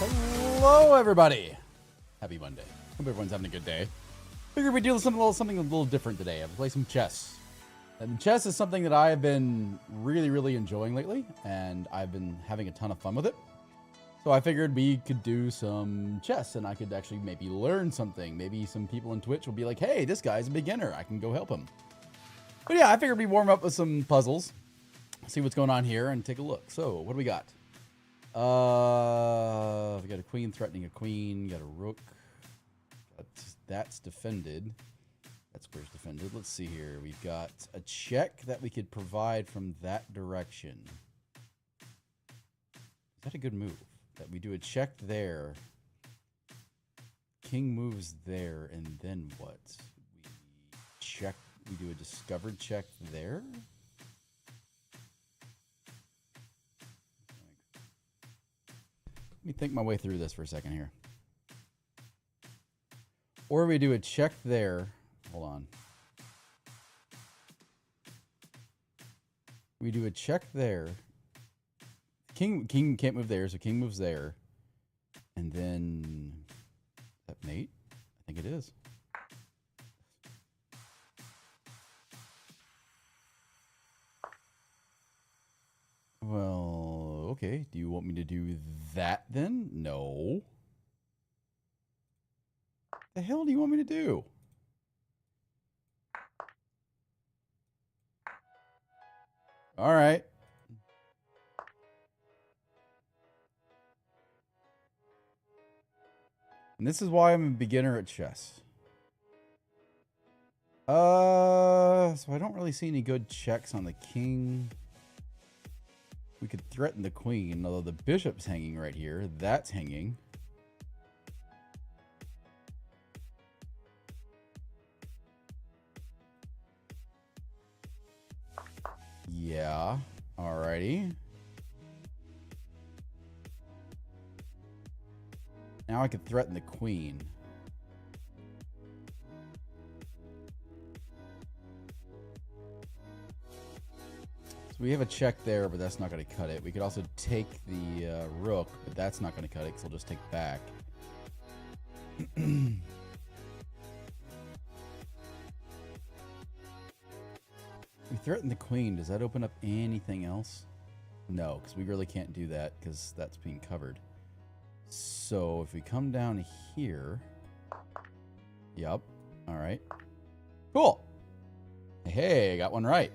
Hello, everybody. Happy Monday. Hope everyone's having a good day. Figured we'd do something a little different today. I'm play some chess. And chess is something that I've been really enjoying lately, and I've been having a ton of fun with it. So I figured we could do some chess, and I could actually maybe learn something. Maybe some people on Twitch will be like, hey, this guy's a beginner. I can go help him. But yeah, I figured we'd warm up with some puzzles, see what's going on here, and take a look. So, what do we got? We got a queen threatening a queen. Got a rook. That's defended. That square's defended. Let's see here. We've got a check that we could provide from that direction. Is that a good move? That we do a check there. King moves there, and then what? We check. We do a discovered check there. Let me think my way through this for a second here. Or we do a check there. Hold on. We do a check there. King can't move there, so king moves there. And then... Is that mate? I think it is. Well, okay. Do you want me to do that then? No. The hell do you want me to do? All right. And this is why I'm a beginner at chess. So I don't really see any good checks on the king. We could threaten the queen, although the bishop's hanging right here. That's hanging. Yeah. Alrighty. Now I could threaten the queen. So we have a check there, but that's not going to cut it. We could also take the rook, but that's not going to cut it because we'll just take back. We threaten the queen. Does that open up anything else? No, because we really can't do that because that's being covered. So if we come down here... Yep. All right. Cool. Hey, I got one right.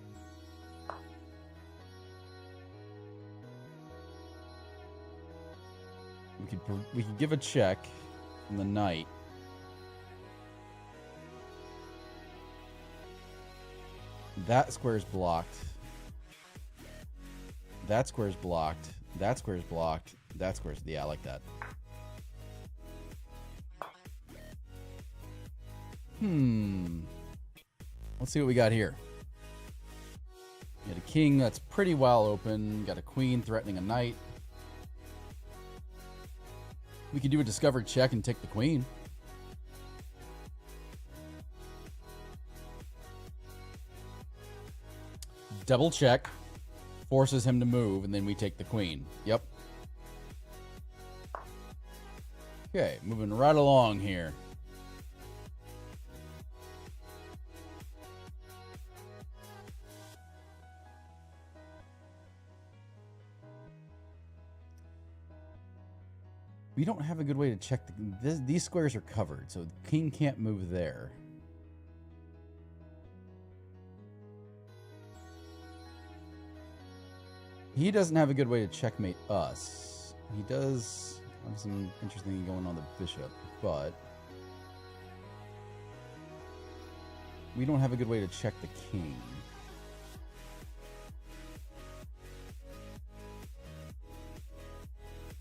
We could give a check from the knight. That square's blocked. That square's blocked. That square's blocked. That square's... Yeah, I like that. Let's see what we got here. We got a king that's pretty well open. Got a queen threatening a knight. We could do a discovered check and take the queen. Double check. Forces him to move, and then we take the queen. Yep. Okay, moving right along here. We don't have a good way to check these squares are covered, so the king can't move there. He doesn't have a good way to checkmate us. He does have some interesting thing going on the bishop, but we don't have a good way to check the king.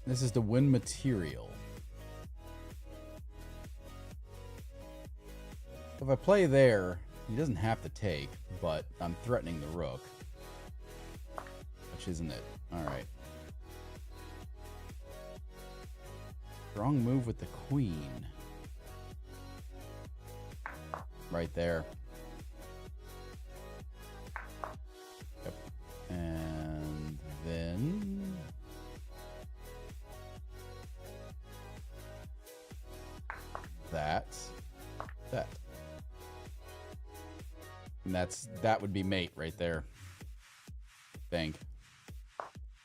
This is to win material. If I play there, he doesn't have to take, but I'm threatening the rook. Which isn't it? Alright. Strong move with the queen. Right there. Yep. And then... And that would be mate right there. Think.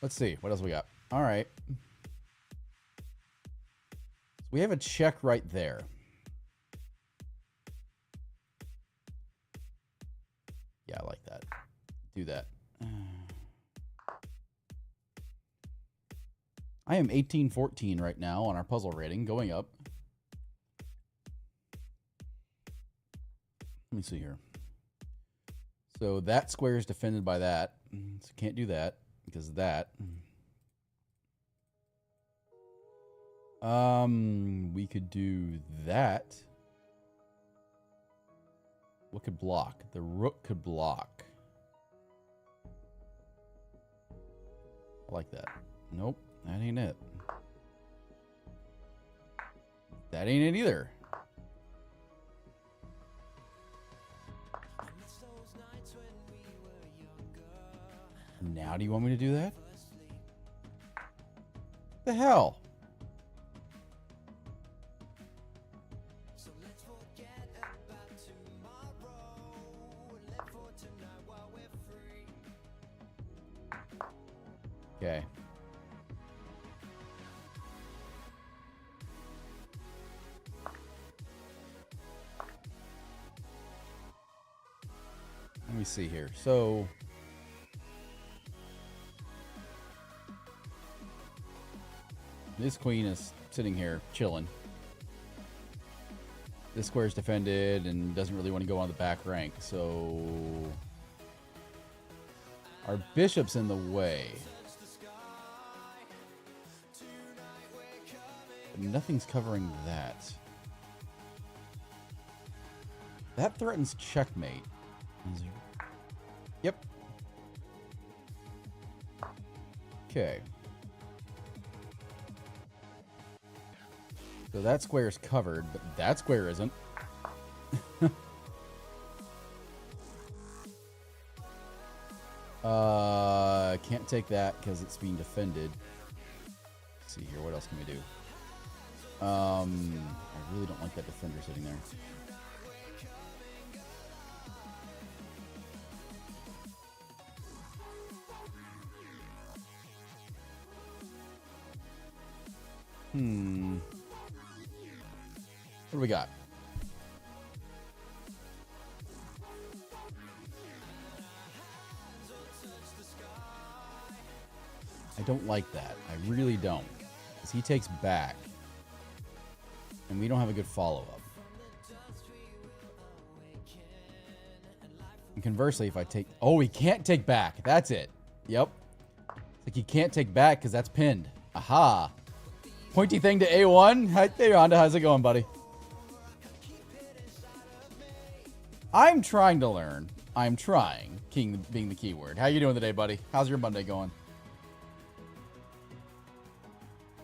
Let's see. What else we got? All right. So we have a check right there. Yeah, I like that. Do that. I am 18-14 right now on our puzzle rating, going up. Let me see here. So that square is defended by that. So can't do that because of that. We could do that. What could block? The rook could block. I like that. Nope, that ain't it. That ain't it either. Now do you want me to do that? The hell? Okay. Let me see here. So this queen is sitting here chilling. This square is defended and doesn't really want to go on the back rank. So our bishop's in the way. But nothing's covering that. That threatens checkmate. Yep. Okay. So that square is covered, but that square isn't. Can't take that because it's being defended. Let's see here, what else can we do? I really don't like that defender sitting there. What do we got? I don't like that. I really don't. Because he takes back. And we don't have a good follow-up. And conversely, if I take... Oh, he can't take back. That's it. Yep. It's like he can't take back because that's pinned. Aha. Pointy thing to A1. Hi there, Honda. How's it going, buddy? I'm trying to learn. I'm trying. King being the key word. How you doing today, buddy? How's your Monday going?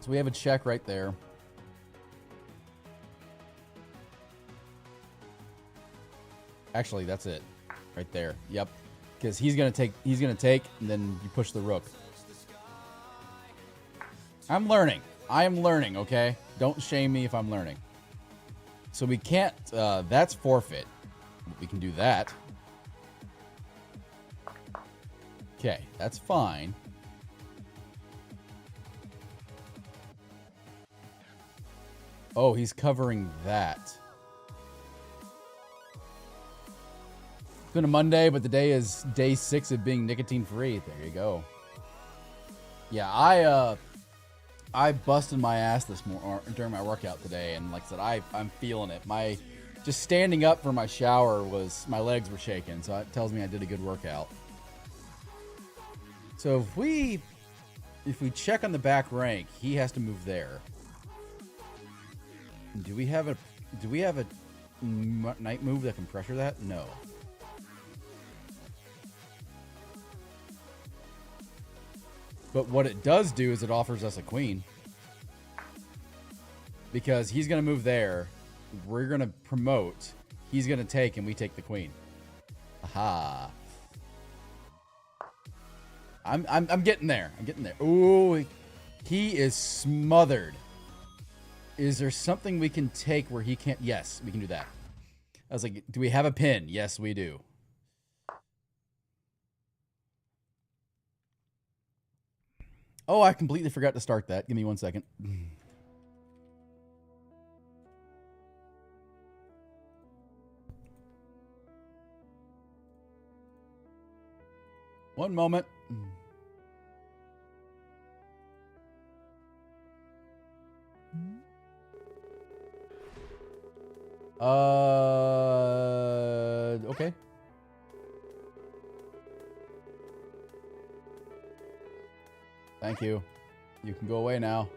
So we have a check right there. Actually, that's it. Right there. Yep. Because he's gonna take, and then you push the rook. I'm learning. I am learning, okay? Don't shame me if I'm learning. So we can't, that's forfeit. We can do that. Okay, that's fine. Oh, he's covering that. It's been a Monday, but the day is day 6 of being nicotine free. There you go. Yeah, I busted my ass this morning during my workout today, and like I said, I'm feeling it. My just standing up for my shower my legs were shaking, so it tells me I did a good workout. So if we check on the back rank, he has to move there. Do we have a knight move that can pressure that? No. But what it does do is it offers us a queen. Because he's going to move there. We're going to promote. He's going to take, and we take the queen. Aha. I'm getting there. I'm getting there. Ooh, he is smothered. Is there something we can take where he can't? Yes, we can do that. I was like, do we have a pin? Yes, we do. Oh, I completely forgot to start that. Give me 1 second. One moment. Okay. Thank you. You can go away now.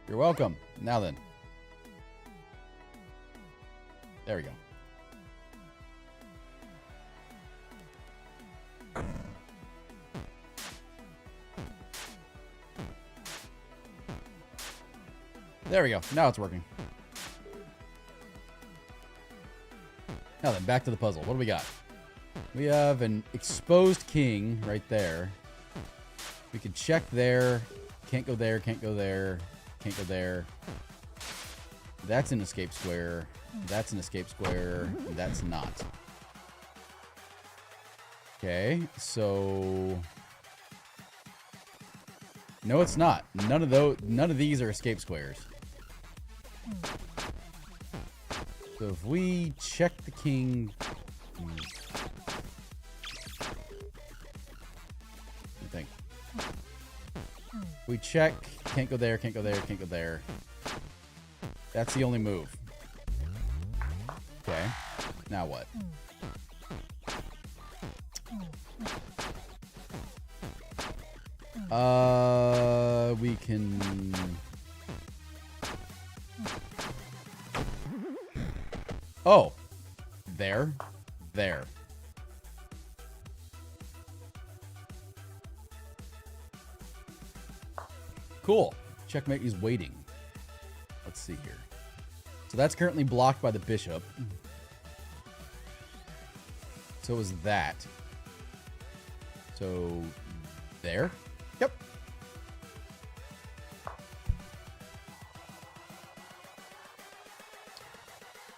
You're welcome. Now then. There we go. There we go. Now it's working. Now then, back to the puzzle. What do we got? We have an exposed king right there. We can check there. Can't go there, can't go there, can't go there. That's an escape square. That's an escape square. And that's not. Okay, so... No, it's not. None of these are escape squares. So if we check the king... I think. We check, can't go there, can't go there, can't go there. That's the only move. Okay, now what? We can... Oh, there. Cool. Checkmate is waiting. Let's see here. So that's currently blocked by the bishop. So is that. So there. Yep.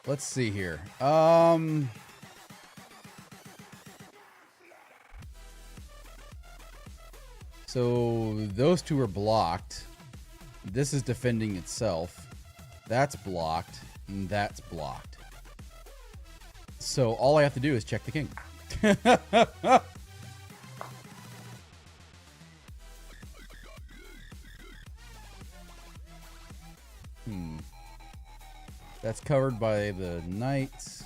Let's see here. So those two are blocked. This is defending itself. That's blocked. And that's blocked. So all I have to do is check the king. That's covered by the knights.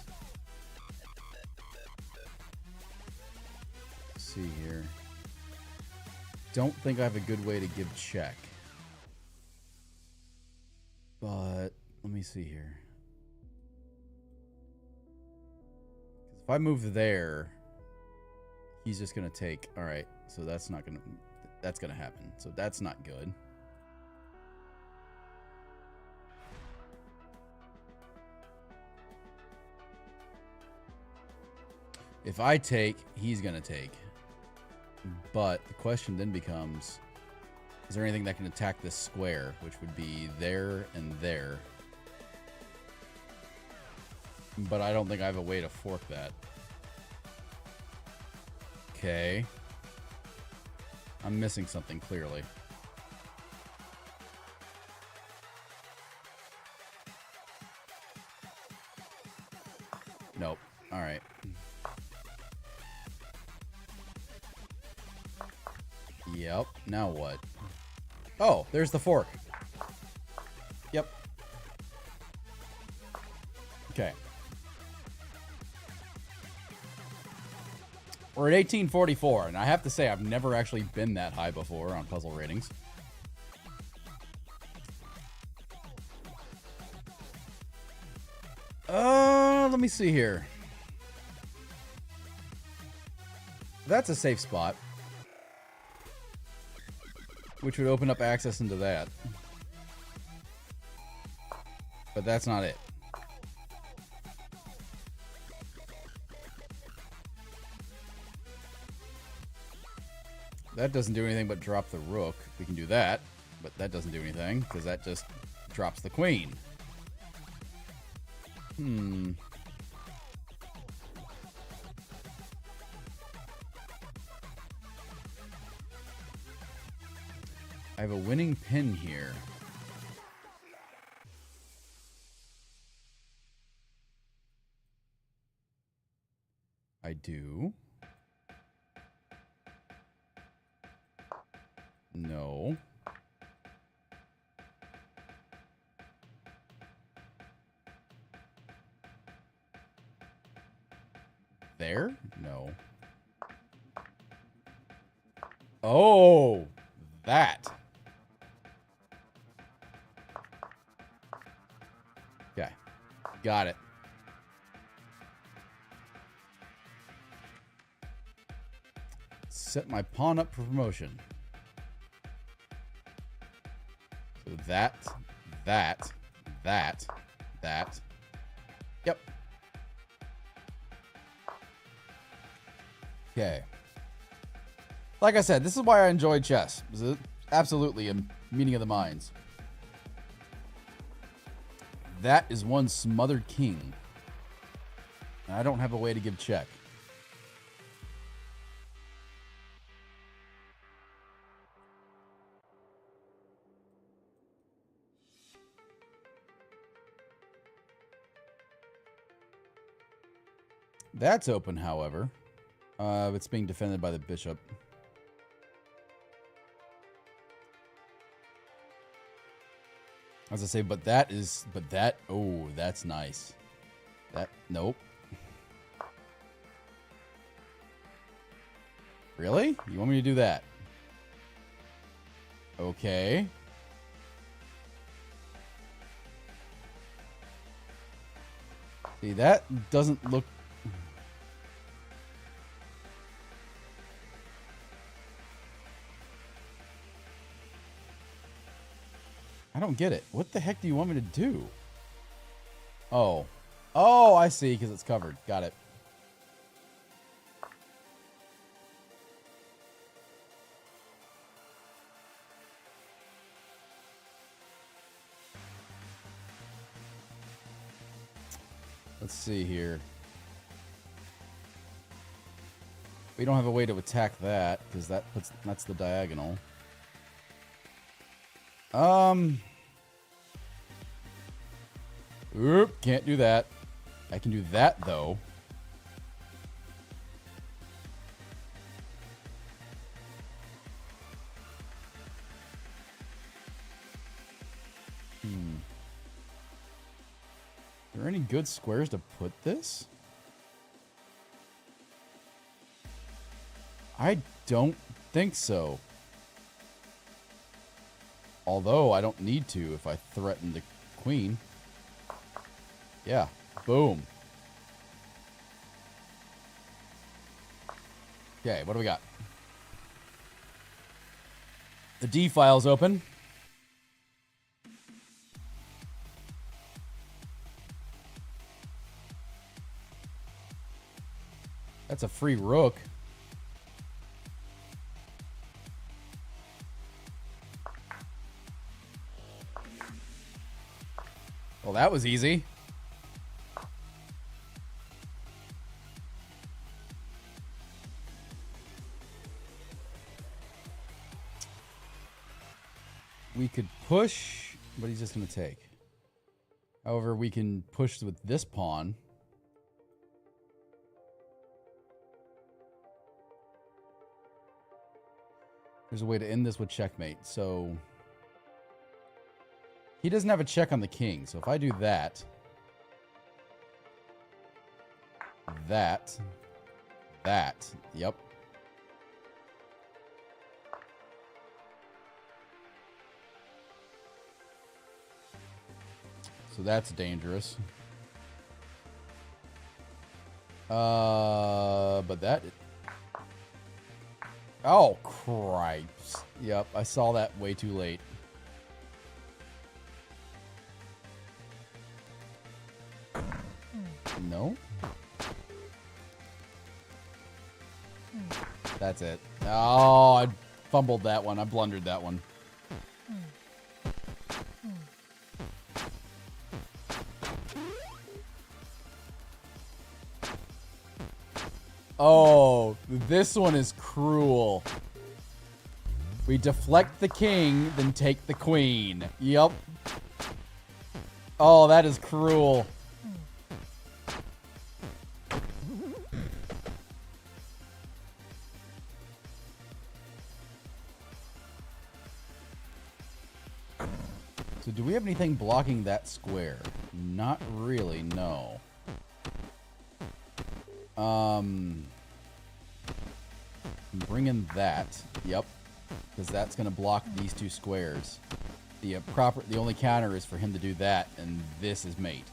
Let's see here. Don't think I have a good way to give check. But let me see here. If I move there, he's just gonna take. All right, so that's gonna happen. So that's not good. If I take, he's going to take. But the question then becomes, is there anything that can attack this square, which would be there and there? But I don't think I have a way to fork that. Okay. I'm missing something clearly. Nope. All right. Yep. Now what? Oh, there's the fork. Yep. Okay. We're at 1844, and I have to say I've never actually been that high before on puzzle ratings. Let me see here. That's a safe spot, which would open up access into that. But that's not it. That doesn't do anything but drop the rook. We can do that. But that doesn't do anything, because that just drops the queen. I have a winning pin here. I do. No. There? No. Oh, that. Okay. Got it. Set my pawn up for promotion. So that. Yep. Okay. Like I said, this is why I enjoy chess. This is absolutely a meeting of the minds. That is one smothered king. And I don't have a way to give check. That's open, however. It's being defended by the bishop. As I say, oh, that's nice. Nope. Really? You want me to do that? Okay. See, that doesn't look... I don't get it. What the heck do you want me to do? Oh. Oh, I see, because it's covered. Got it. Let's see here. We don't have a way to attack that, because that's the diagonal. Oop, can't do that. I can do that, though. Are there any good squares to put this? I don't think so. Although, I don't need to if I threaten the queen. Yeah. Boom. Okay, what do we got? The D file's open. That's a free rook. Well, that was easy. We could push, but he's just going to take. However, we can push with this pawn. There's a way to end this with checkmate. So he doesn't have a check on the king. So if I do that, yep. So that's dangerous. But that... Oh, cripes. Yep, I saw that way too late. No? That's it. Oh, I fumbled that one. I blundered that one. Oh, this one is cruel. We deflect the king, then take the queen. Yup. Oh, that is cruel. So do we have anything blocking that square? Not really, no. Bring in that. Yep. Because that's going to block these two squares. The only counter is for him to do that, and this is mate.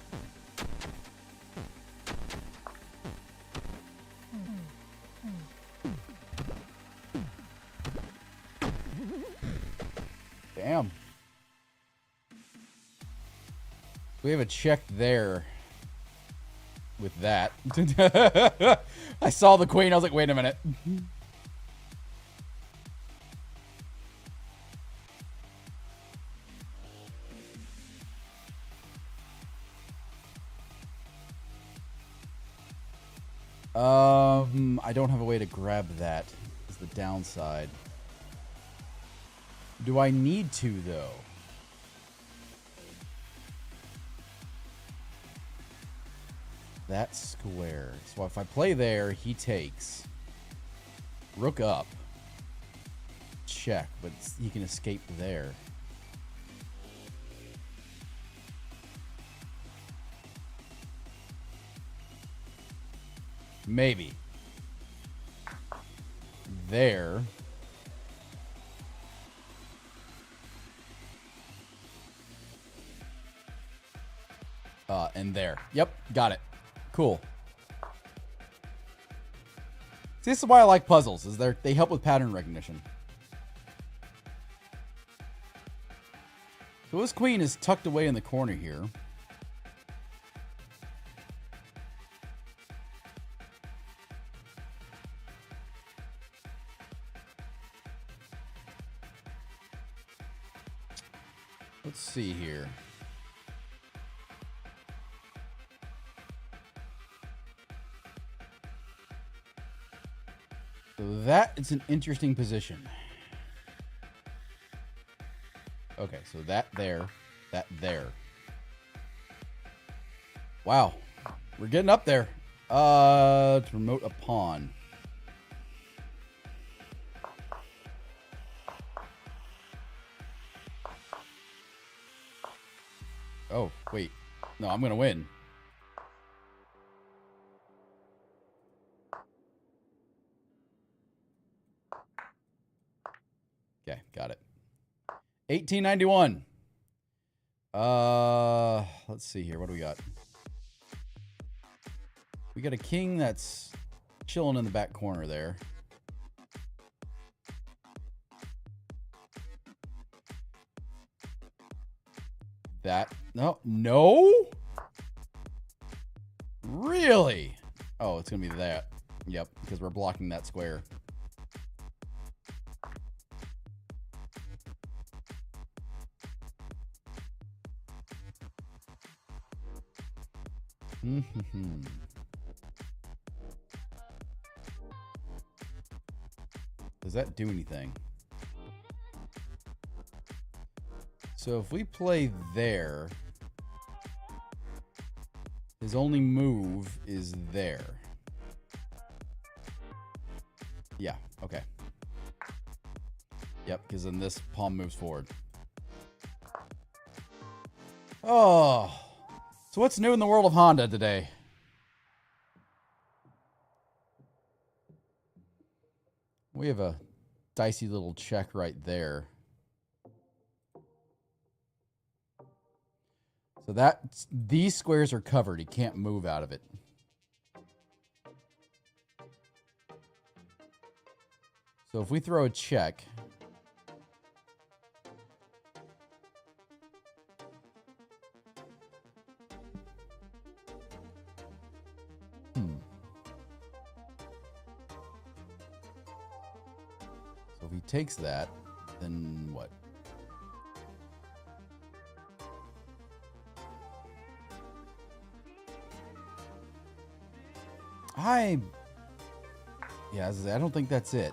Damn. We have a check there with that. I saw the queen. I was like, wait a minute. I don't have a way to grab that. Is the downside. Do I need to, though? That square. So if I play there, he takes. Rook up. Check, but he can escape there. Maybe. There. And there. Yep, got it. Cool. See, this is why I like puzzles, is they help with pattern recognition. So this queen is tucked away in the corner here. Let's see here. So that is an interesting position. Okay, so that there. Wow. We're getting up there. To promote a pawn. Oh, wait. No, I'm going to win. Okay, got it. 1891. Let's see here. What do we got? We got a king that's chilling in the back corner there. That no. Really? Oh, it's gonna be that. Yep, because we're blocking that square. Does that do anything? So if we play there, his only move is there. Yeah, okay. Yep, because then this pawn moves forward. Oh, so what's new in the world of Honda today? We have a dicey little check right there. So these squares are covered. He can't move out of it. So if we throw a check, So if he takes that, then what? Yeah, I don't think that's it.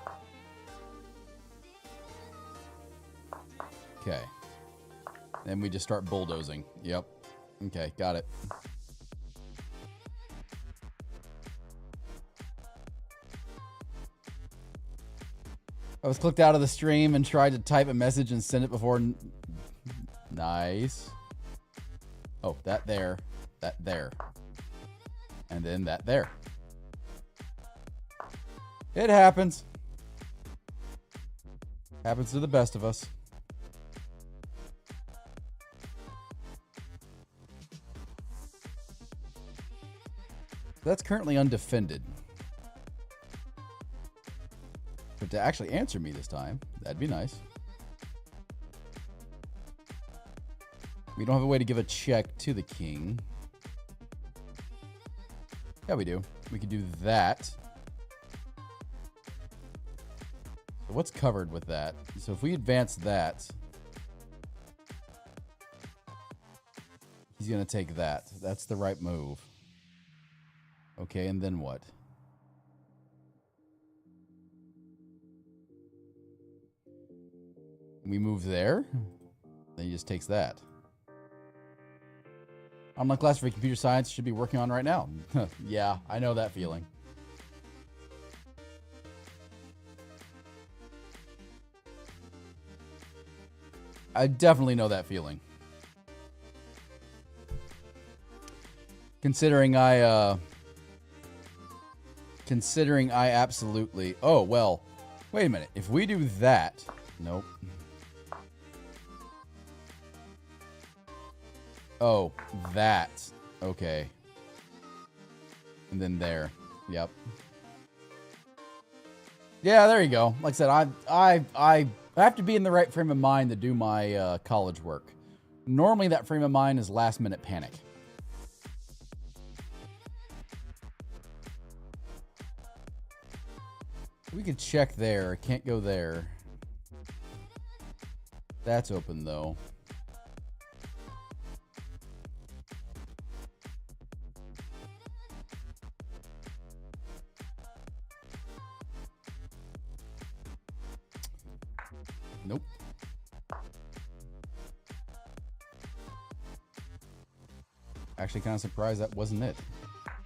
Okay. Then we just start bulldozing. Yep. Okay, got it. I was clicked out of the stream and tried to type a message and send it before. Nice. Oh, that there. That there. And then that there. It happens. Happens to the best of us. That's currently undefended. But to actually answer me this time, that'd be nice. We don't have a way to give a check to the king. Yeah, we do. We could do that. So what's covered with that? So if we advance that, he's going to take that. That's the right move. Okay, and then what? We move there. Then he just takes that. Online class for computer science should be working on right now. Yeah, I know that feeling. I definitely know that feeling. Considering I absolutely... Oh, well, wait a minute. If we do that... Nope. Oh, that. Okay. And then there. Yep. Yeah, there you go. Like I said, I have to be in the right frame of mind to do my college work. Normally, that frame of mind is last-minute panic. We could check there. Can't go there. That's open, though. Nope. Actually, kind of surprised that wasn't it.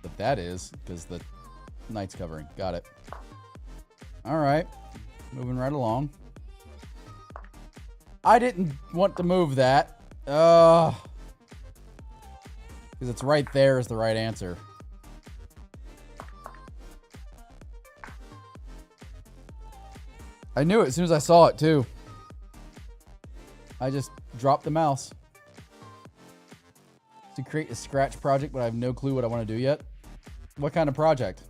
But that is, because the knight's covering. Got it. Alright. Moving right along. I didn't want to move that. Because it's right there is the right answer. I knew it as soon as I saw it, too. I just dropped the mouse. To create a Scratch project, but I have no clue what I want to do yet. What kind of project?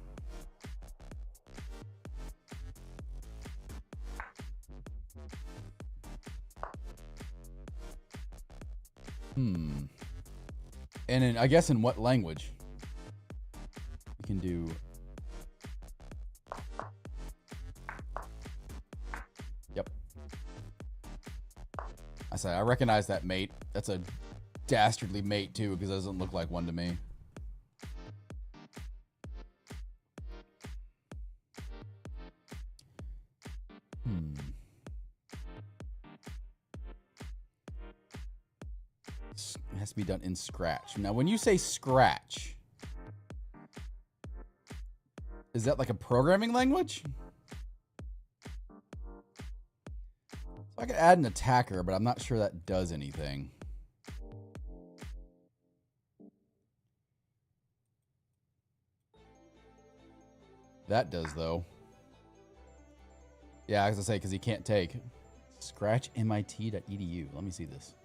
And I guess in what language? We can do... Yep. I said, I recognize that mate. That's a dastardly mate, too, because it doesn't look like one to me. It has to be done in Scratch. Now, when you say Scratch, is that like a programming language? So I could add an attacker, but I'm not sure that does anything. That does, though. Yeah, as I say, because he can't take. ScratchMIT.edu. Let me see this.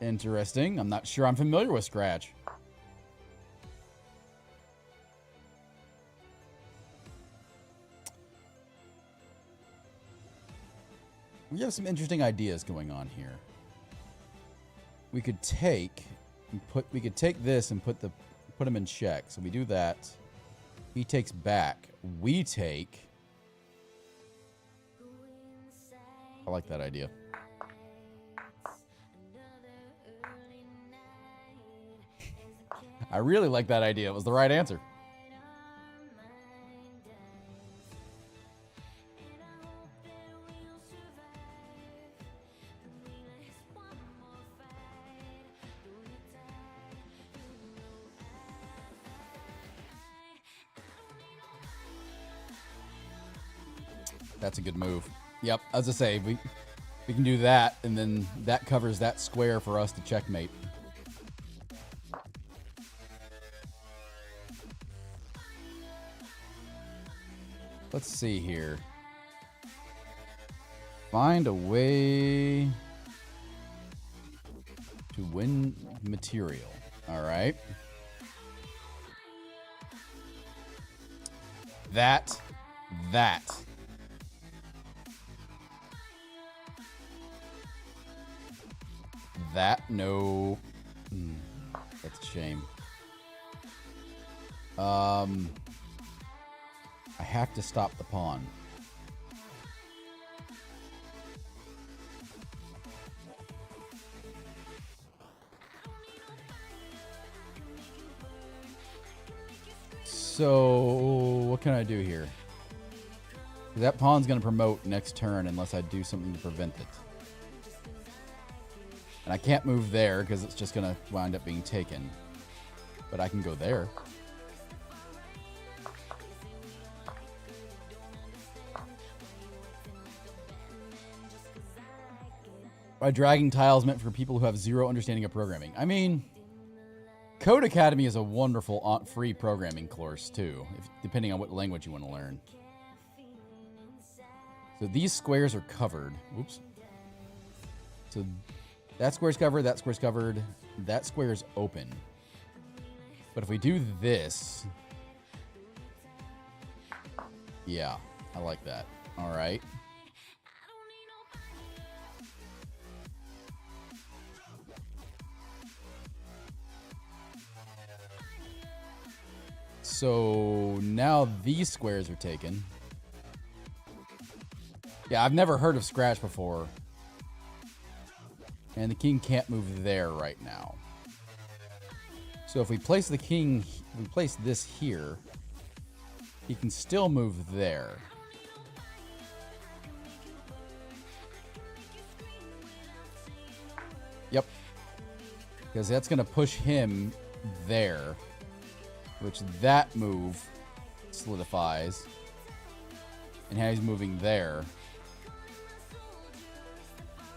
Interesting. I'm not sure I'm familiar with Scratch. We have some interesting ideas going on here. We could take this and put him in check. So we do that. He takes back. We take. I like that idea. I really like that idea. It was the right answer. That's a good move. Yep, as I say, we can do that, and then that covers that square for us to checkmate. Let's see here. Find a way to win material. All right. That. No. That's a shame. I have to stop the pawn. So, what can I do here? That pawn's going to promote next turn unless I do something to prevent it. And I can't move there because it's just going to wind up being taken. But I can go there. By dragging tiles meant for people who have zero understanding of programming. I mean, Code Academy is a wonderful free programming course too, depending on what language you want to learn. So these squares are covered. Oops. So that square's covered, that square's covered, that square's open. But if we do this... Yeah, I like that. All right. So now these squares are taken. Yeah, I've never heard of Scratch before. And the king can't move there right now. So if we place the king, we place this here, he can still move there. Yep. Because that's going to push him there, which that move solidifies. And now he's moving there.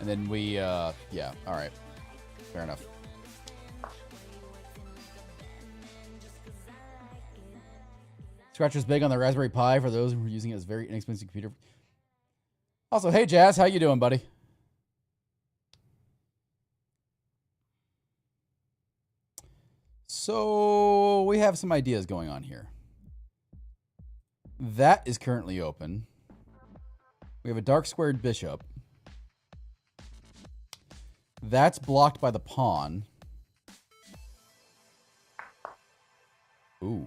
And then we, yeah, all right. Fair enough. Scratcher's big on the Raspberry Pi for those who are using it as a very inexpensive computer. Also, hey, Jazz, how you doing, buddy? So we have some ideas going on here. That is currently open. We have a dark squared bishop. That's blocked by the pawn. Ooh.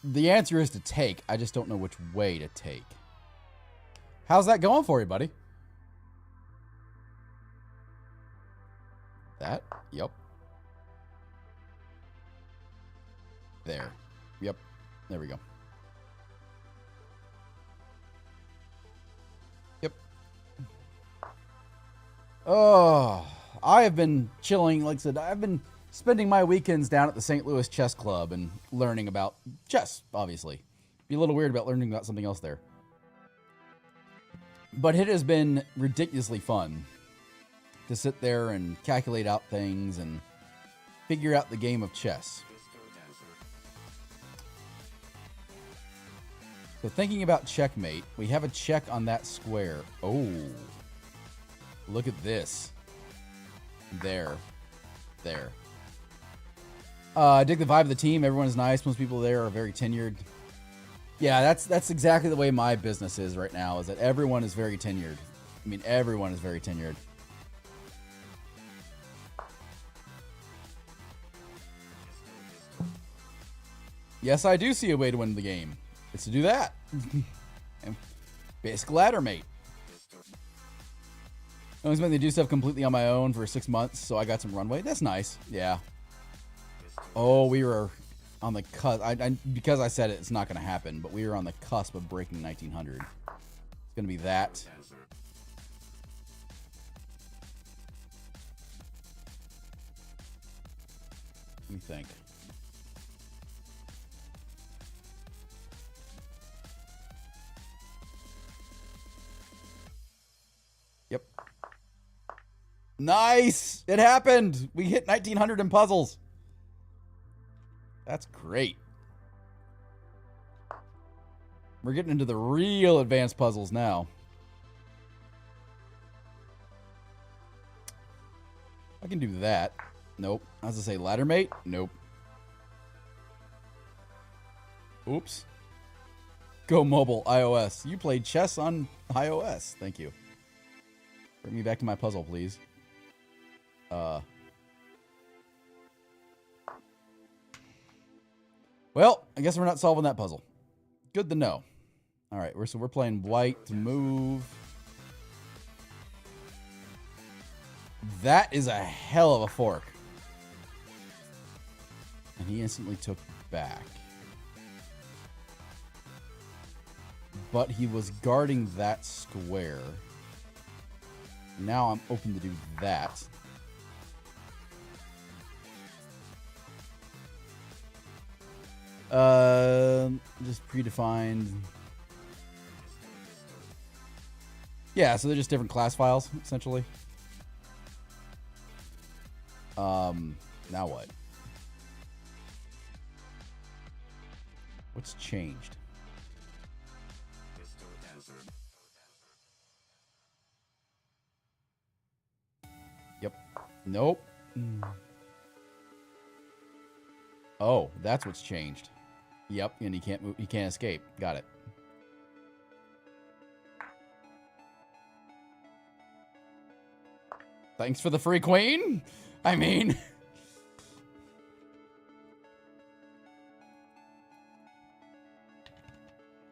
The answer is to take. I just don't know which way to take. How's that going for you, buddy? That? Yep. There. Yep. There we go. Yep. Oh, I have been chilling. Like I said, I've been spending my weekends down at the St. Louis Chess Club and learning about chess, obviously. Be a little weird about learning about something else there. But it has been ridiculously fun to sit there and calculate out things and figure out the game of chess. So thinking about checkmate, we have a check on that square. Oh, look at this. There. There. I dig the vibe of the team. Everyone is nice. Most people there are very tenured. Yeah, that's exactly the way my business is right now, is that everyone is very tenured. I mean, everyone is very tenured. Yes, I do see a way to win the game. It's to do that. And basic ladder mate. I was meant to do stuff completely on my own for 6 months, so I got some runway. That's nice. Yeah. Oh, we were on the cusp. Because I said it, it's not going to happen, but we were on the cusp of breaking 1900. It's going to be that. Let me think. Yep. Nice! It happened! We hit 1900 in puzzles. That's great. We're getting into the real advanced puzzles now. I can do that. Nope. I was gonna say ladder mate? Nope. Oops. Go mobile, iOS. You played chess on iOS. Thank you. Bring me back to my puzzle, please. Well, I guess we're not solving that puzzle. Good to know. All right, so we're playing white to move. That is a hell of a fork. And he instantly took back. But he was guarding that square. Now I'm open to do that. Just predefined. Yeah, so they're just different class files, essentially. Now what? What's changed? Yep. Nope. Oh, that's what's changed. Yep, and he can't move. He can't escape. Got it. Thanks for the free queen. I mean,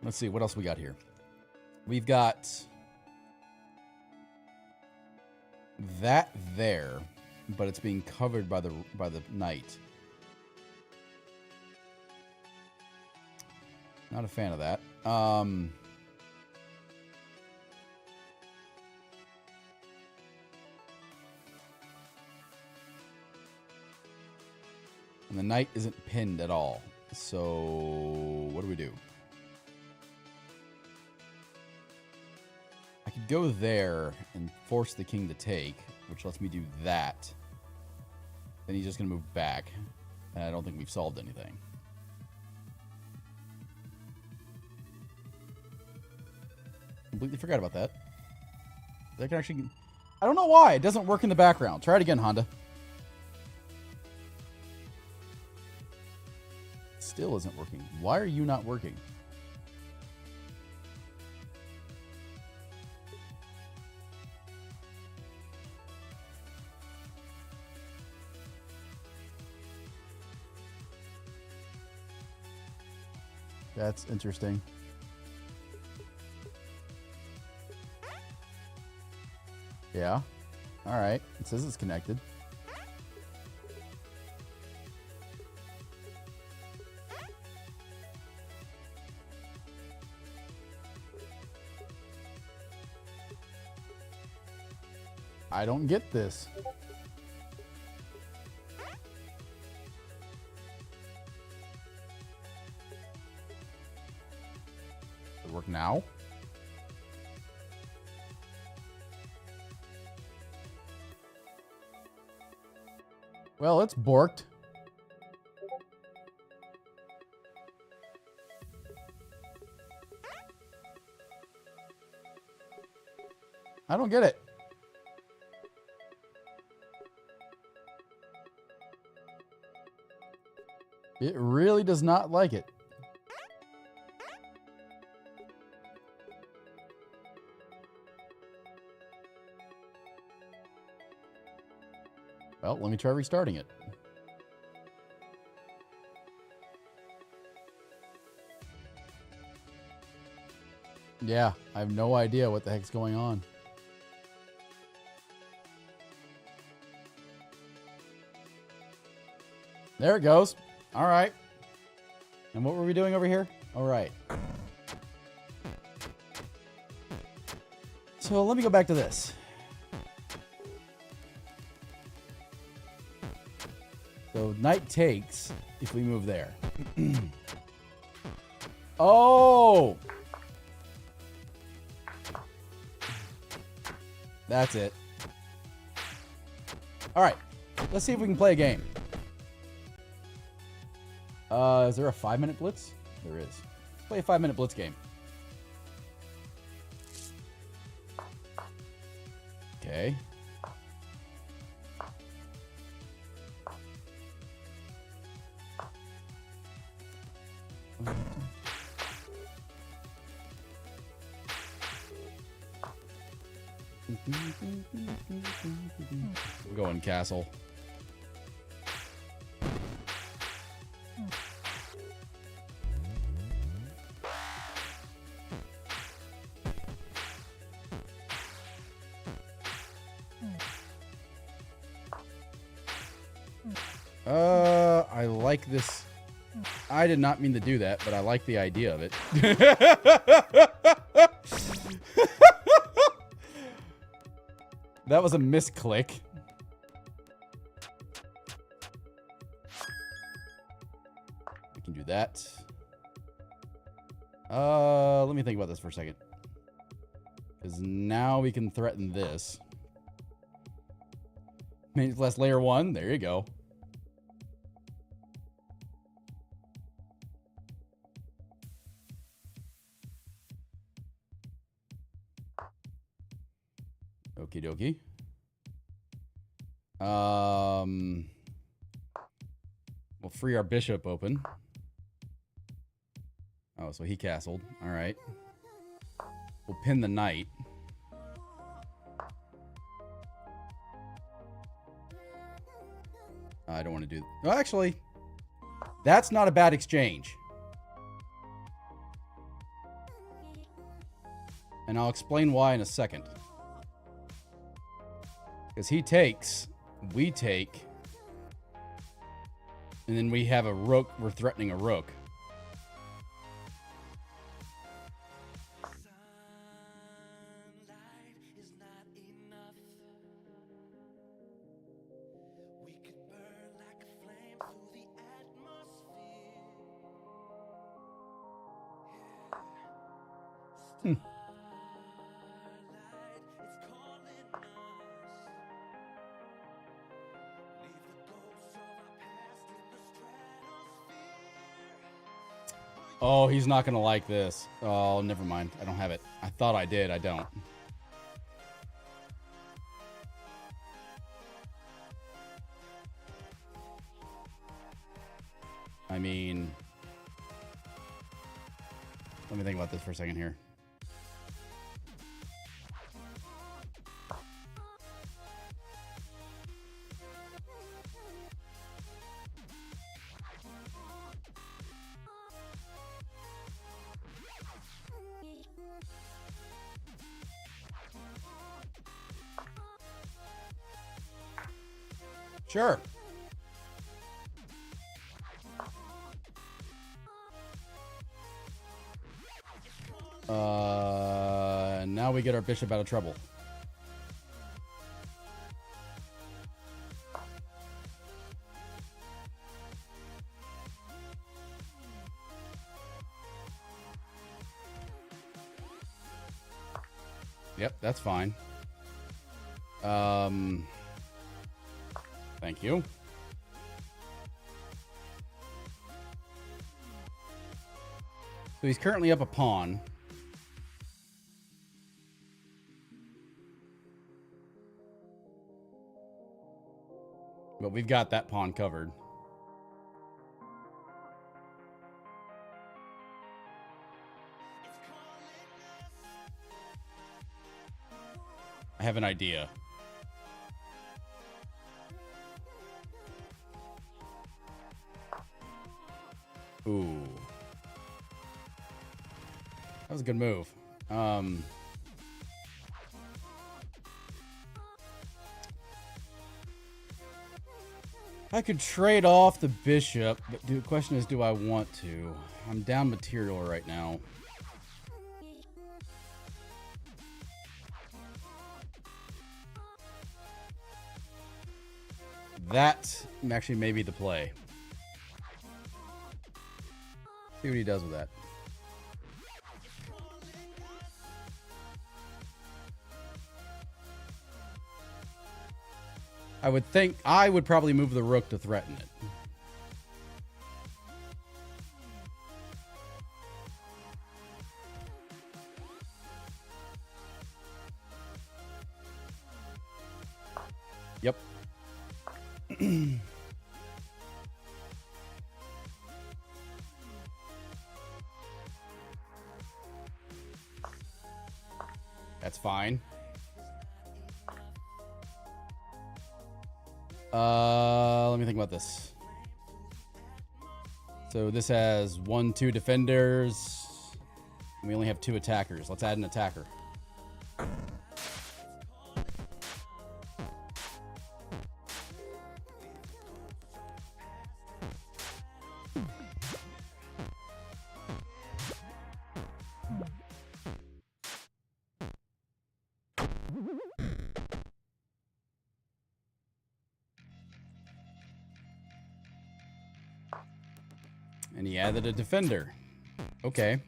let's see what else we got here. We've got that there, but it's being covered by the knight. Not a fan of that. And the knight isn't pinned at all. So what do we do? I could go there and force the king to take, which lets me do that. Then he's just going to move back. And I don't think we've solved anything. Completely forgot about that. That can actually... I don't know why. It doesn't work in the background. Try it again, Honda. Still isn't working. Why are you not working? That's interesting. Yeah. All right. It says it's connected. I don't get this. Does it work now? Well, it's borked. I don't get it. It really does not like it. Well, let me try restarting it. Yeah, I have no idea what the heck's going on. There it goes. All right. And what were we doing over here? All right. So let me go back to this. So knight takes if we move there. Oh! That's it. All right. Let's see if we can play a game. Is there a 5-minute blitz? There is. Let's play a 5-minute blitz game. Okay. We're going castle. I like this. I did not mean to do that, but I like the idea of it. That was a misclick. We can do that. Let me think about this for a second. Because now we can threaten this. Maybe less layer 1. There you go. Okie dokie. We'll free our bishop open. Oh, so he castled. All right. We'll pin the knight. I don't want to do... Well, actually, that's not a bad exchange. And I'll explain why in a second. Because he takes, we take, and then we have a rook. We're threatening a rook. Oh, he's not going to like this. Oh, never mind. I don't have it. I thought I did. I don't. I mean... Let me think about this for a second here. Sure. Now we get our bishop out of trouble. Yep, that's fine. Thank you. So he's currently up a pawn. But we've got that pawn covered. I have an idea. Ooh. That was a good move. I could trade off the bishop, but the question is, do I want to? I'm down material right now. That actually may be the play. See what he does with that. I would think I would probably move the rook to threaten it. Yep. That's fine. Let me think about this. So this has 1, 2 defenders. And we only have 2 attackers. Let's add an attacker. And he added a defender. Okay.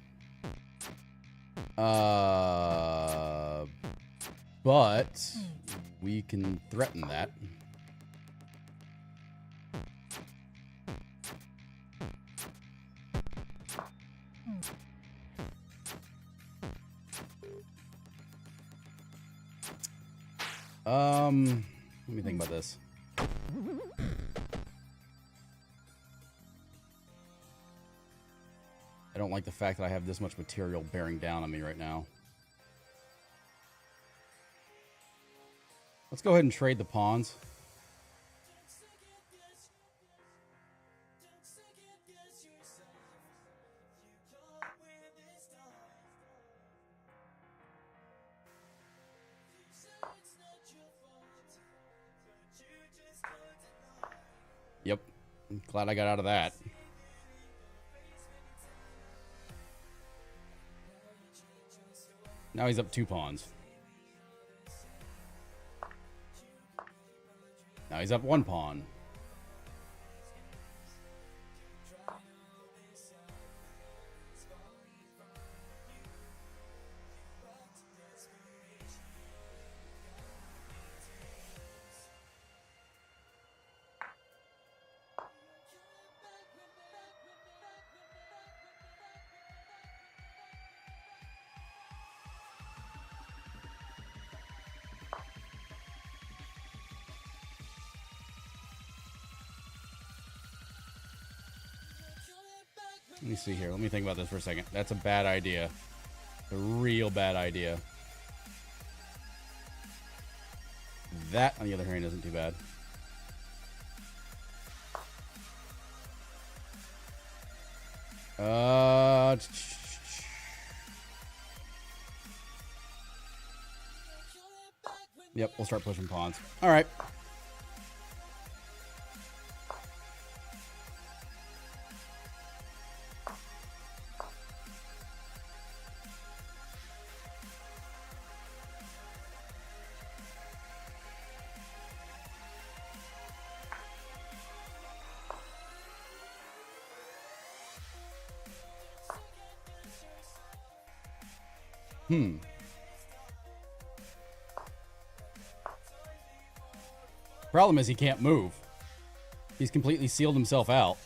But we can threaten that. Let me think about this. I don't like the fact that I have this much material bearing down on me right now. Let's go ahead and trade the pawns. Yep. I'm glad I got out of that. Now he's up 2 pawns. Now he's up 1 pawn. Let me see here. Let me think about this for a second. That's a bad idea. A real bad idea. That, on the other hand, isn't too bad. Yep, we'll start pushing pawns. All right. Problem is he can't move. He's completely sealed himself out.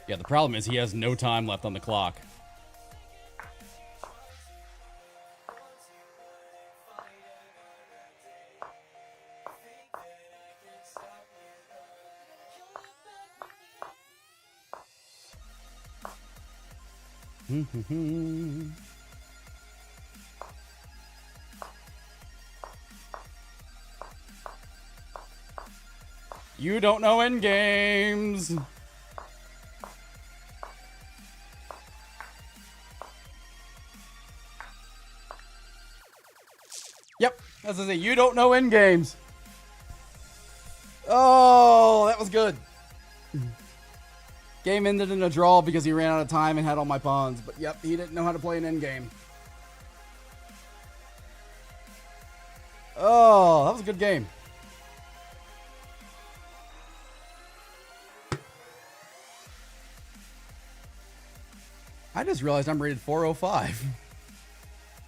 Yeah, the problem is he has no time left on the clock. You don't know endgames. Yep, as I say, you don't know endgames. Oh, that was good. Game ended in a draw because he ran out of time and had all my pawns. But yep, he didn't know how to play an endgame. Oh, that was a good game. I just realized I'm rated 405.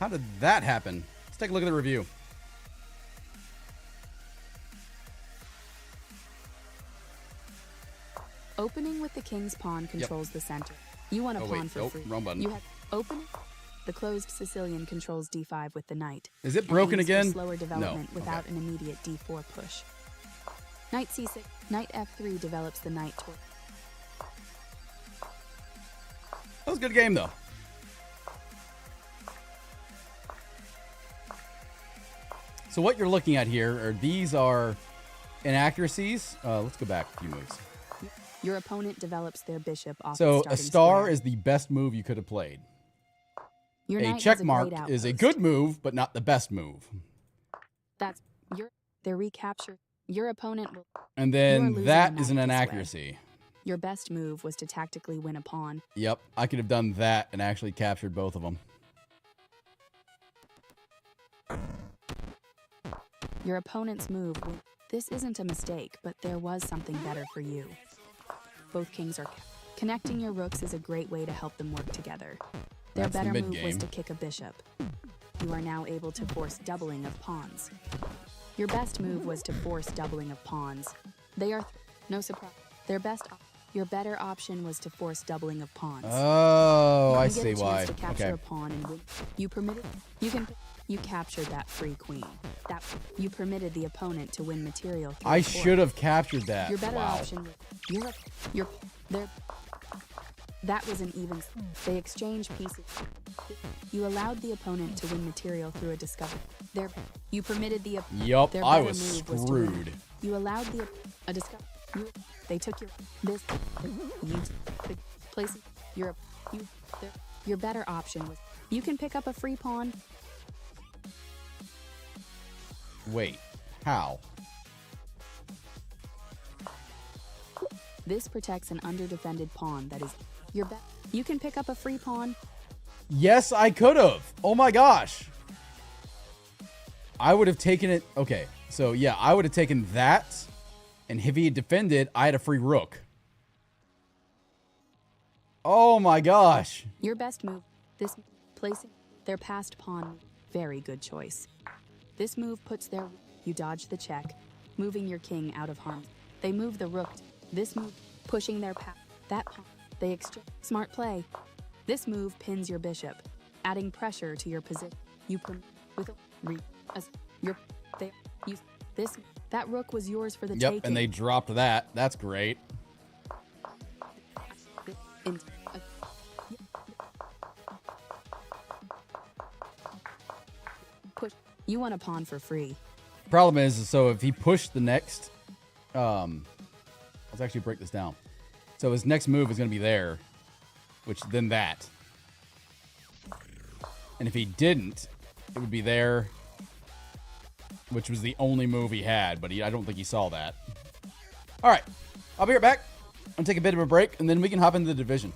How did that happen? Let's take a look at the review. Opening with the king's pawn controls the center. You want a pawn for free. Wrong button. You have open. The closed Sicilian controls d5 with the knight. Is it broken again? Slower development without an immediate d4 push. Knight c6. Knight f3 develops the knight toward. That was a good game, though. So what you're looking at here are these are inaccuracies. Let's go back a few moves. Your opponent develops their bishop off So the a star is the best move you could have played. Your A check mark is a good move, but not the best move. That's their recapture. Your opponent will. And then that is an inaccuracy. Your best move was to tactically win a pawn. Yep, I could have done that and actually captured both of them. Your opponent's move. This isn't a mistake, but there was something better for you. Both kings are. Connecting your rooks is a great way to help them work together. Their better move was to kick a bishop. You are now able to force doubling of pawns. Your best move was to force doubling of pawns. They are no surprise. Your better option was to force doubling of pawns. Oh, I see why. You get a chance to capture a pawn and win. You captured that free queen. You permitted the opponent to win material. I should have captured that. Your better option. That was an even. They exchanged pieces. You allowed the opponent to win material through a discovery. You permitted the. Yup, I was screwed. You allowed a discovery. They took your place. Your better option was you can pick up a free pawn. Wait, how? This protects an underdefended pawn that is your bet. You can pick up a free pawn. Yes, I could have. Oh my gosh. I would have taken it. Okay, so yeah, I would have taken that. And if he had defended, I had a free rook. Oh my gosh. Your best move. This placing their passed pawn. Very good choice. This move puts their. You dodge the check, moving your king out of harm. They move the rook. This move pushing their path. That pawn. They exchange. Smart play. This move pins your bishop, adding pressure to your position. You with that rook was yours for the taking. Yep, and they dropped that. That's great. Push. You want a pawn for free. Problem is, so if he pushed the next, let's actually break this down. So his next move is going to be there, which then that. And if he didn't, it would be there, which was the only move he had, but I don't think he saw that. All right, I'll be right back. I'm going to take a bit of a break, and then we can hop into the division.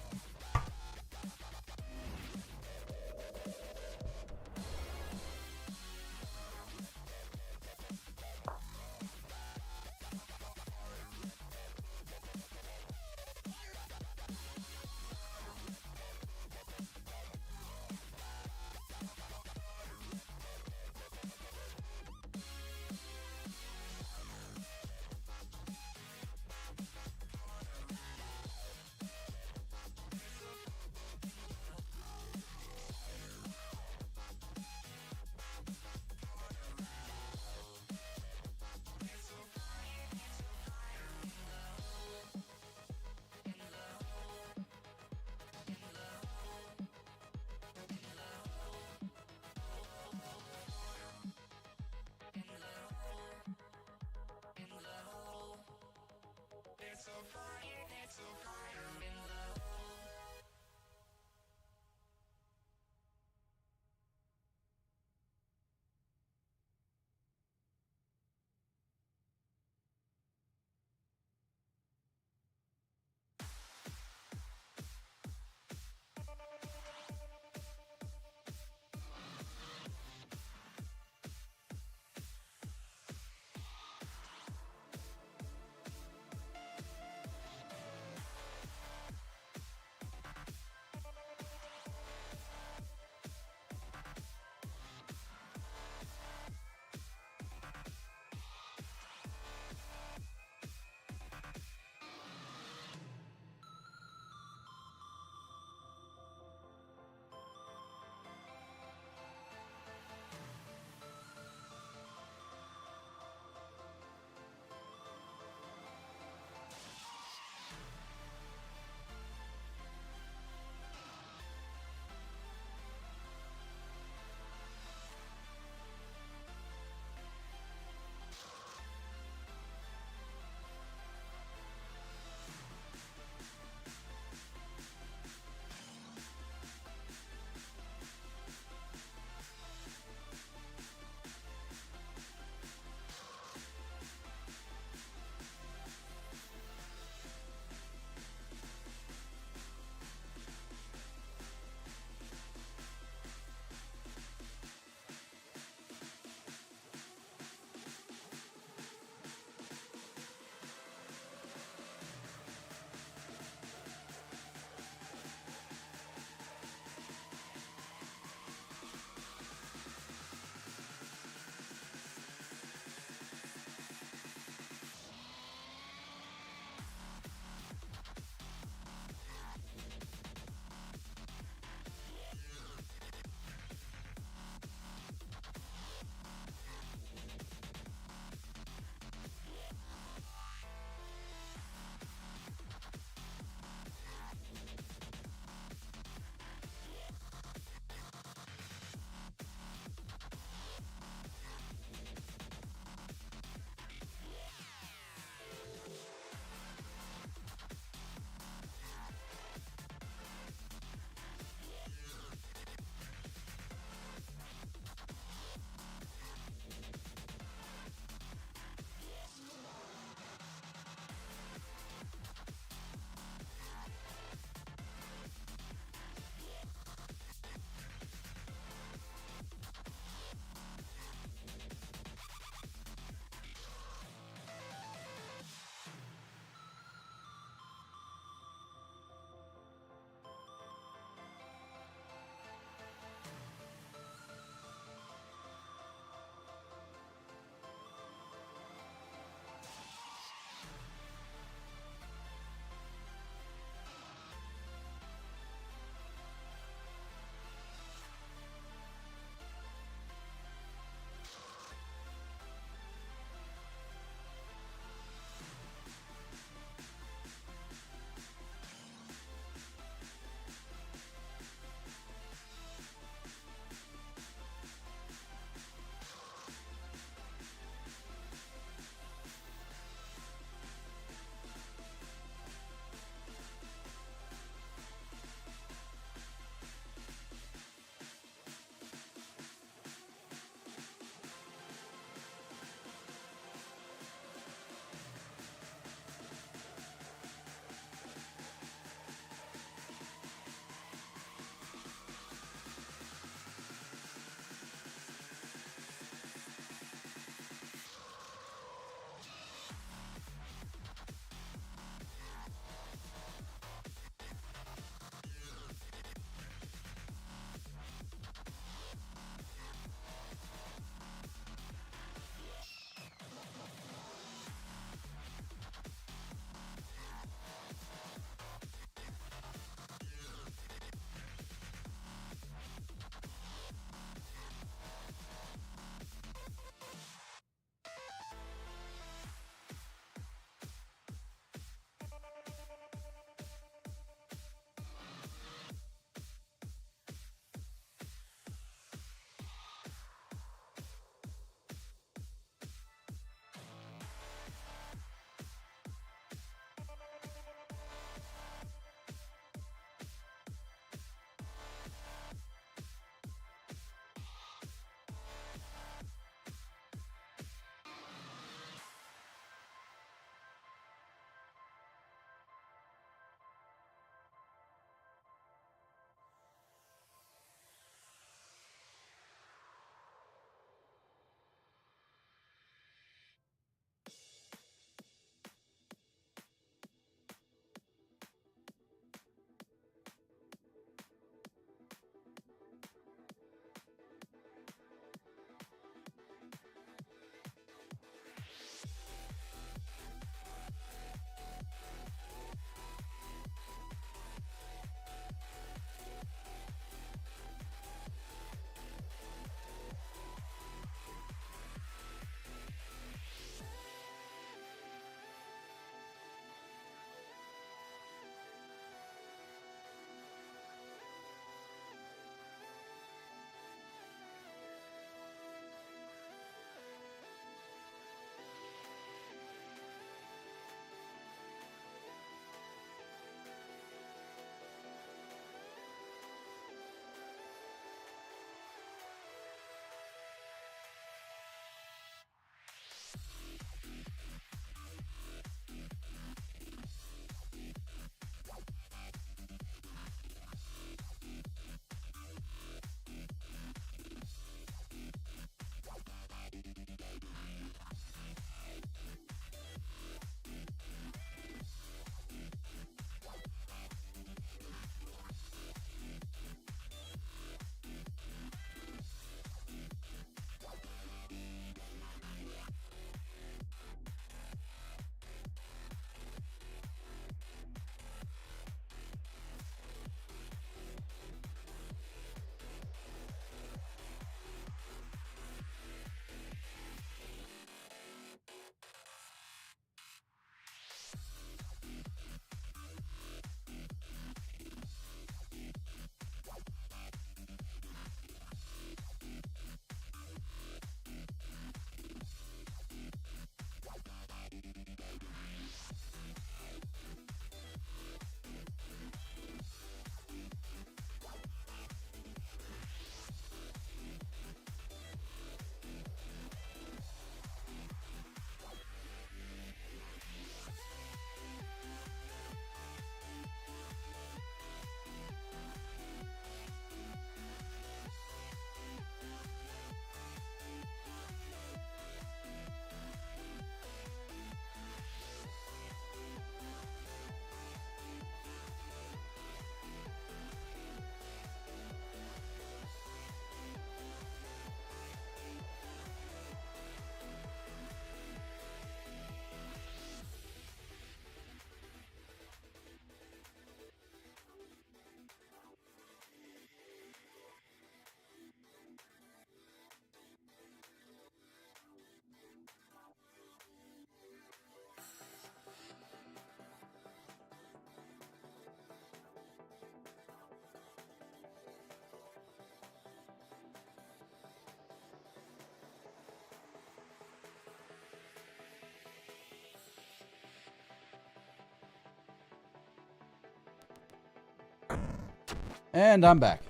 And I'm back.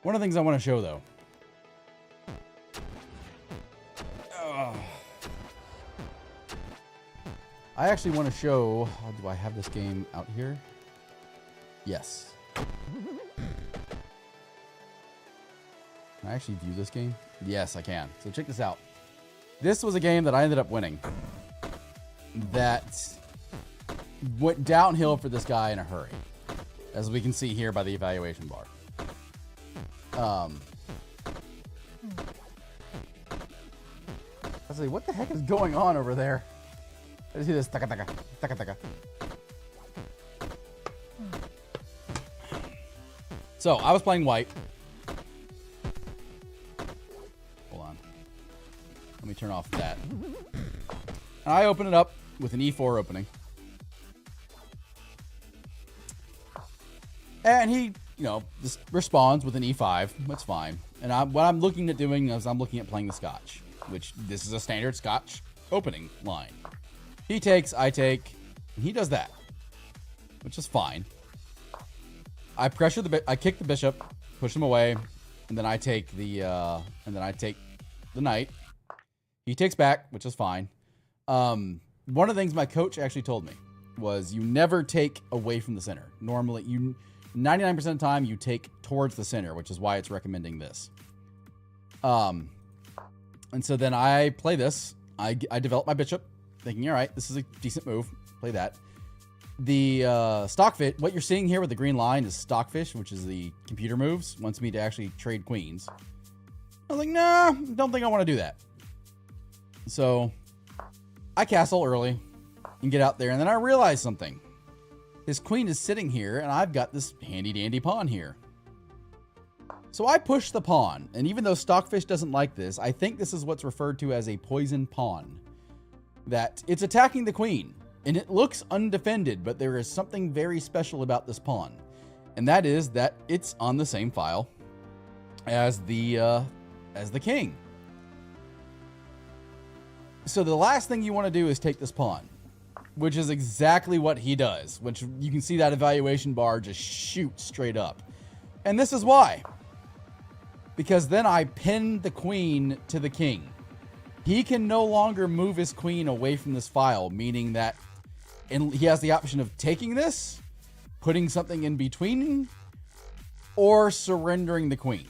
One of the things I want to show, though. I actually want to show... do I have this game out here? Yes. Can I actually view this game? Yes, I can. So check this out. This was a game that I ended up winning. That went downhill for this guy in a hurry. As we can see here by the evaluation bar. Let's see, what the heck is going on over there? Let's see this. Taka taka. Taka taka. So, I was playing white. Hold on. Let me turn off that. And I open it up with an E4 opening. And he, you know, just responds with an E5. That's fine. And what I'm looking at doing is I'm looking at playing the Scotch, which this is a standard Scotch opening line. He takes, I take, and he does that, which is fine. I pressure I kick the bishop, push him away, and then I take the knight. He takes back, which is fine. One of the things my coach actually told me was you never take away from the center. Normally, 99% of the time you take towards the center, which is why it's recommending this. And so then I play this. I develop my bishop, thinking, all right, this is a decent move. Play that. The Stockfish, what you're seeing here with the green line is Stockfish, which is the computer moves. Wants me to actually trade queens. I was like, nah, don't think I want to do that. So I castle early and get out there, and then I realize something. His queen is sitting here, and I've got this handy-dandy pawn here. So I push the pawn, and even though Stockfish doesn't like this, I think this is what's referred to as a poison pawn. That it's attacking the queen, and it looks undefended, but there is something very special about this pawn. And that is that it's on the same file as the king. So the last thing you want to do is take this pawn, which is exactly what he does, which you can see that evaluation bar just shoot straight up. And this is why. Because then I pin the queen to the king. He can no longer move his queen away from this file, meaning that he has the option of taking this, putting something in between, or surrendering the queen.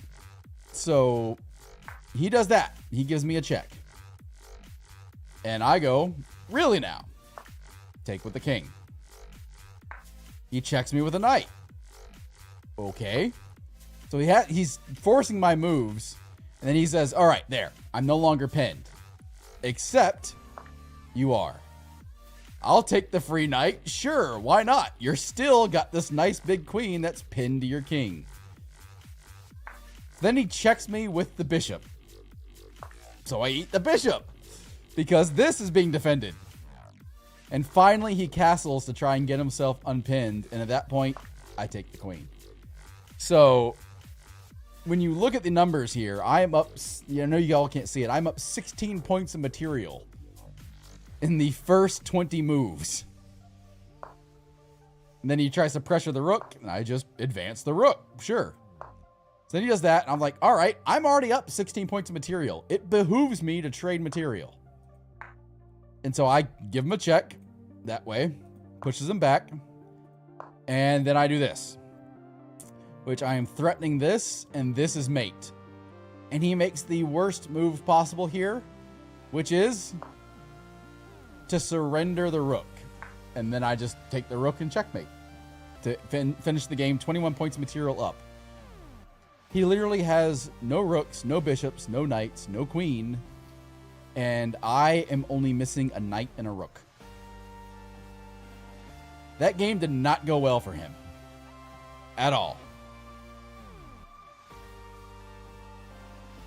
So he does that. He gives me a check. And I go, really now? Take with the king. He checks me with a knight. Okay. So he's forcing my moves. And then he says, all right, there. I'm no longer pinned. Except you are. I'll take the free knight. Sure, why not? You're still got this nice big queen that's pinned to your king. Then he checks me with the bishop. So I eat the bishop. Because this is being defended. And finally he castles to try and get himself unpinned. And at that point, I take the queen. So when you look at the numbers here, I am up, I know you all can't see it, I'm up 16 points of material in the first 20 moves. And then he tries to pressure the rook, and I just advance the rook. Sure. So then he does that, and I'm like, all right, I'm already up 16 points of material. It behooves me to trade material. And so I give him a check that way, pushes him back, and then I do this, which I am threatening this, and this is mate. And he makes the worst move possible here, which is to surrender the rook. And then I just take the rook and checkmate to finish the game 21 points of material up. He literally has no rooks, no bishops, no knights, no queen, and I am only missing a knight and a rook. That game did not go well for him at all.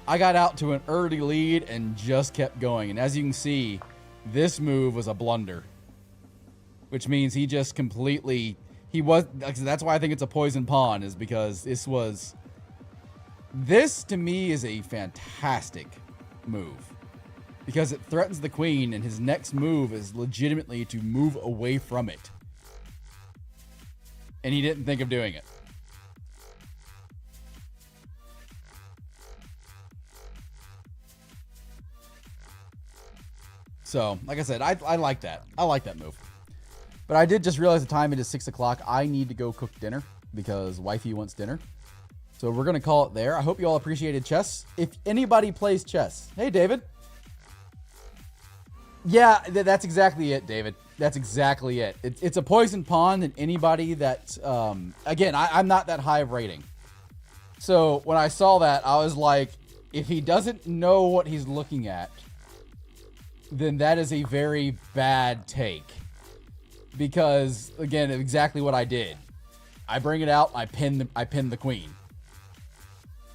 I got out to an early lead and just kept going. And as you can see, this move was a blunder, which means he just completely, that's why I think it's a poison pawn, is because this to me is a fantastic move because it threatens the queen, and his next move is legitimately to move away from it. and he didn't think of doing it. So, like I said, I like that. I like that move. But I did just realize the time it is 6 o'clock. I need to go cook dinner because wifey wants dinner. So we're going to call it there. I hope you all appreciated chess. If anybody plays chess. Hey, David. Yeah, that's exactly it, David. That's exactly it. It's a poison pawn, and anybody that... again, I'm not that high of rating. So when I saw that, I was like, if he doesn't know what he's looking at, then that is a very bad take. Because, again, exactly what I did. I bring it out, I pin the queen.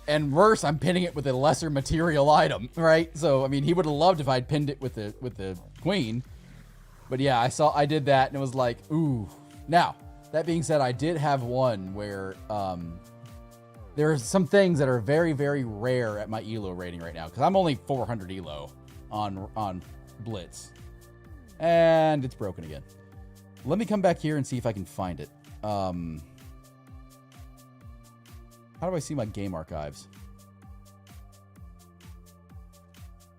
And worse, I'm pinning it with a lesser material item, right? So, I mean, he would have loved if I'd pinned it with the queen. But yeah, I did that, and it was like, ooh. Now, that being said, I did have one where there are some things that are very, very rare at my ELO rating right now. Because I'm only 400 ELO on Blitz. And it's broken again. Let me come back here and see if I can find it. How do I see my game archives?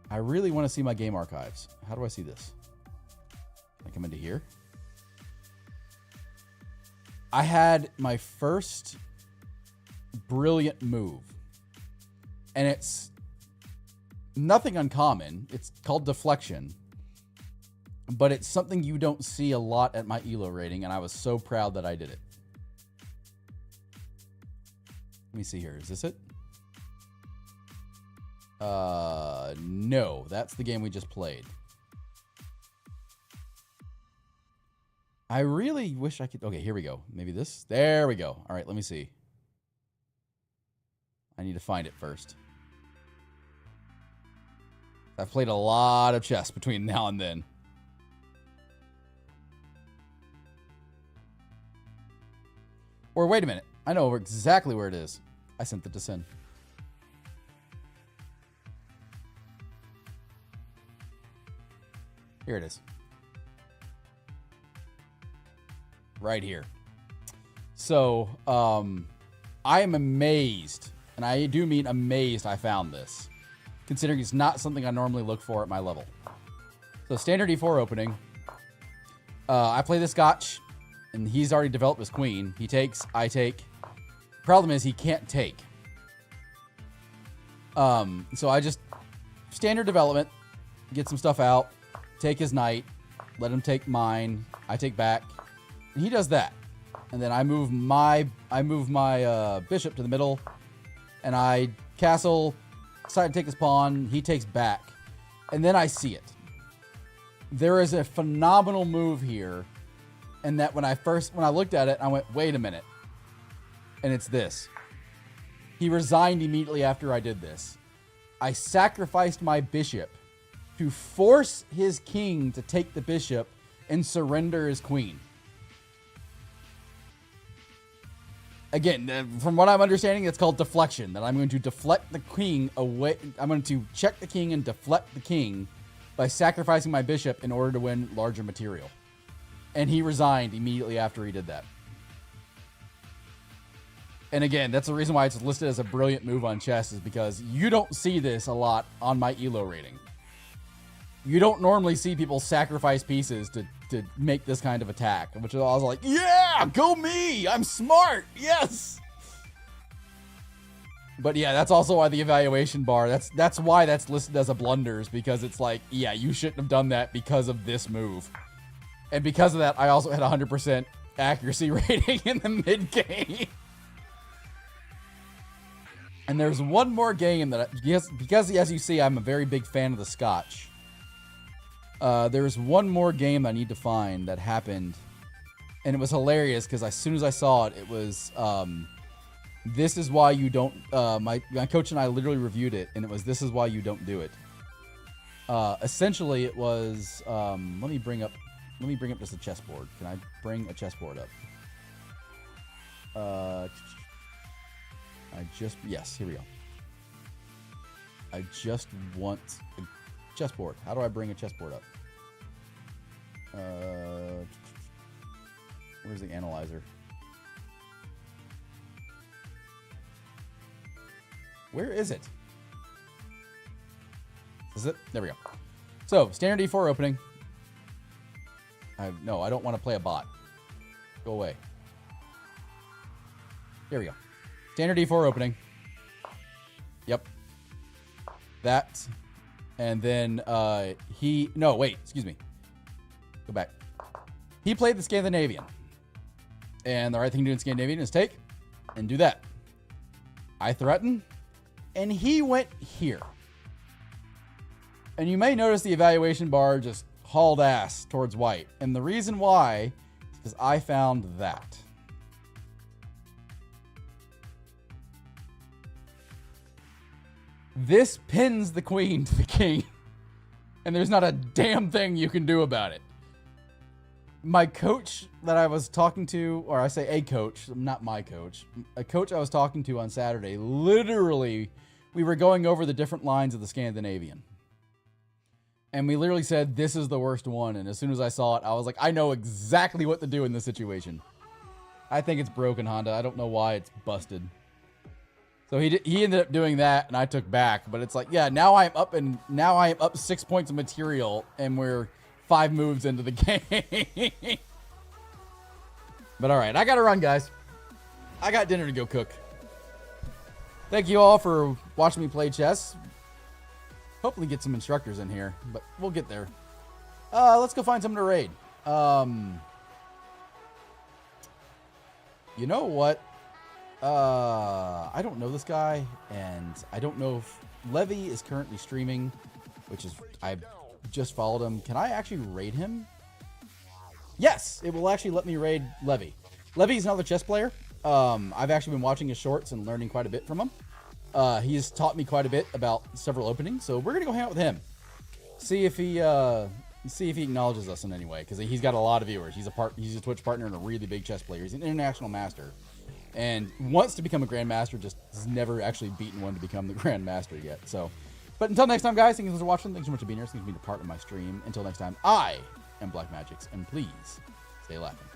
I really want to see my game archives. How do I see this? I come into here. I had my first brilliant move. And it's nothing uncommon. It's called deflection. But it's something you don't see a lot at my ELO rating, and I was so proud that I did it. Let me see here. Is this it? No. That's the game we just played. I really wish I could... Okay, here we go. Maybe this? There we go. All right, let me see. I need to find it first. I've played a lot of chess between now and then. Or wait a minute. I know exactly where it is. I sent it to Sin. Here it is. Right here. So, I am amazed, and I do mean amazed I found this, considering it's not something I normally look for at my level. So, standard E4 opening. I play the Scotch. And he's already developed his queen. He takes, I take. Problem is, he can't take. So I just, standard development, get some stuff out, take his knight, let him take mine, I take back, and he does that. And then I move my bishop to the middle, and I castle, decide to take his pawn, he takes back, and then I see it. There is a phenomenal move here. And that when I looked at it, I went, wait a minute. And it's this. He resigned immediately after I did this. I sacrificed my bishop to force his king to take the bishop and surrender his queen. Again, from what I'm understanding, it's called deflection. That I'm going to deflect the king away. I'm going to check the king and deflect the king by sacrificing my bishop in order to win larger material. And he resigned immediately after he did that. And again, that's the reason why it's listed as a brilliant move on chess, is because you don't see this a lot on my ELO rating. You don't normally see people sacrifice pieces to make this kind of attack, which I was like, yeah, go me, I'm smart, yes. But yeah, that's also why the evaluation bar, that's why that's listed as a blunders, because it's like, yeah, you shouldn't have done that because of this move. And because of that, I also had 100% accuracy rating in the mid-game. And there's one more game that, because as you see, I'm a very big fan of the Scotch. There's one more game I need to find that happened. And it was hilarious, because as soon as I saw it, it was, this is why you don't, my coach and I literally reviewed it, and it was, this is why you don't do it. Essentially, it was, let me bring up just a chessboard. Can I bring a chessboard up? Yes, here we go. I just want a chessboard. How do I bring a chessboard up? Where's the analyzer? Where is it? Is it? There we go. So, standard E4 opening. No, I don't want to play a bot. Go away. There we go. Standard E4 opening. Yep. That. And then no, wait, excuse me. Go back. He played the Scandinavian. And the right thing to do in Scandinavian is take and do that. I threaten, and he went here. And you may notice the evaluation bar just hauled ass towards white. And the reason why is because I found that. This pins the queen to the king. And there's not a damn thing you can do about it. My coach that I was talking to, or I say a coach, not my coach, a coach I was talking to on Saturday, literally, we were going over the different lines of the Scandinavian. And we literally said, this is the worst one. And as soon as I saw it, I was like, I know exactly what to do in this situation. I think it's broken, Honda. I don't know why it's busted. So he ended up doing that, and I took back. But it's like, yeah, now I am up 6 points of material, and we're 5 moves into the game. But all right, I gotta run, guys. I got dinner to go cook. Thank you all for watching me play chess. Hopefully get some instructors in here, but we'll get there. Let's go find someone to raid. You know what? I don't know this guy, and I don't know if Levy is currently streaming, which is, I just followed him. Can I actually raid him? Yes, it will actually let me raid Levy. Levy's another chess player. I've actually been watching his shorts and learning quite a bit from him. He has taught me quite a bit about several openings, so we're gonna go hang out with him. See if he acknowledges us in any way, because he's got a lot of viewers. He's a Twitch partner and a really big chess player. He's an international master, and wants to become a grandmaster. Just has never actually beaten one to become the grandmaster yet. So, but until next time, guys, thank you for watching. Thanks so much for being here. Thanks for being a part of my stream. Until next time, I am Black Magix, and please stay laughing.